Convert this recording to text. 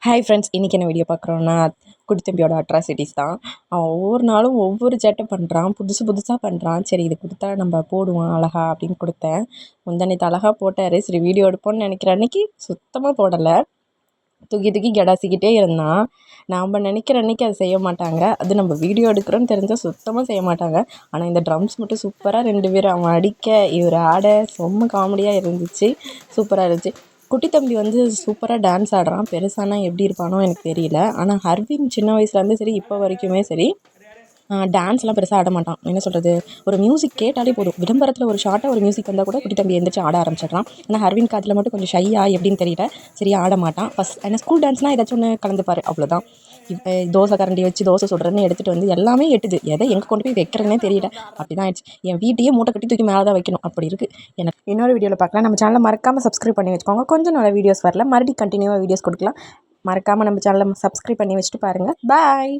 Hi friends, இன்றைக்கி என்ன video பார்க்குறோன்னா குட்டி தம்பியோட அட்ராசிட்டிஸ் தான். அவன் ஒவ்வொரு நாளும் ஒவ்வொரு சேட்டை பண்ணுறான், புதுசு புதுசாக பண்ணுறான். சரி இது கொடுத்தா நம்ம போடுவான் அழகா அப்படின்னு கொடுத்தேன். முந்தானேத்து அழகாக போட்டார். சரி வீடியோ எடுப்போம்னு நினைக்கிற அன்றைக்கி சுத்தமாக போடலை. தூக்கி தூக்கி கடாசிக்கிட்டே இருந்தான். நாம் நினைக்கிற அன்றைக்கி அதை செய்ய மாட்டாங்க. அது நம்ம வீடியோ எடுக்கிறோன்னு தெரிஞ்சால் சுத்தமாக செய்ய மாட்டாங்க. ஆனால் இந்த ட்ரம்ஸ் மட்டும் சூப்பராக 2 பேரும் அவன் அடிக்க இவர் ஆட செம்ம காமெடியாக இருந்துச்சு. சூப்பராக இருந்துச்சு. குட்டி தம்பி வந்து சூப்பராக டான்ஸ் ஆடுறான். பெருசானா எப்படி இருப்பானோ எனக்கு தெரியல. ஆனால் ஹர்வின் சின்ன வயசுலேருந்து சரி இப்போ வரைக்குமே சரி டான்ஸ்லாம் பெருசாக ஆட மாட்டான். என்ன சொல்கிறது, ஒரு மியூசிக் கேட்டாலே போதும். விளம்பரத்தில் ஒரு ஷார்ட்டாக ஒரு மியூசிக் வந்தால் கூட குட்டி தம்பி எந்திரிச்சு ஆட ஆரம்பிச்சிடுறான். ஆனால் ஹர்வின் காதில் மட்டும் கொஞ்சம் ஷையா எப்படின்னு தெரியல, சரியாக ஆட மாட்டான். ஃபஸ்ட் ஏன்னா ஸ்கூல் டான்ஸ்னால் ஏதாச்சும் ஒன்று கலந்துப்பார், அவ்வளோதான். இப்போ தோசை கரண்டி வச்சு தோசை சுடுறேன்னு எடுத்துகிட்டு வந்து எல்லாமே எட்டுது. எதை எங்கே கொண்டு போய் வைக்கிறதுனே தெரியல. அப்படி தான் ஆயிடுச்சு. என் வீட்டையே மூட்டை கட்டி தூக்கி மேலே தான் வைக்கணும், அப்படி இருக்குது. எனக்கு இன்னொரு வீடியோவில் பார்க்கலாம். நம்ம சேனலை மறக்காமல் சப்ஸ்கிரைப் பண்ணி வச்சுக்கோங்க. கொஞ்சம் நல்ல வீடியோஸ் வரல, மறுபடியும் கண்டினியூவாக வீடியோஸ் கொடுக்கலாம். மறக்காமல் நம்ம சேனலை சப்ஸ்கிரைப் பண்ணி வச்சுட்டு பாருங்கள். பாய்.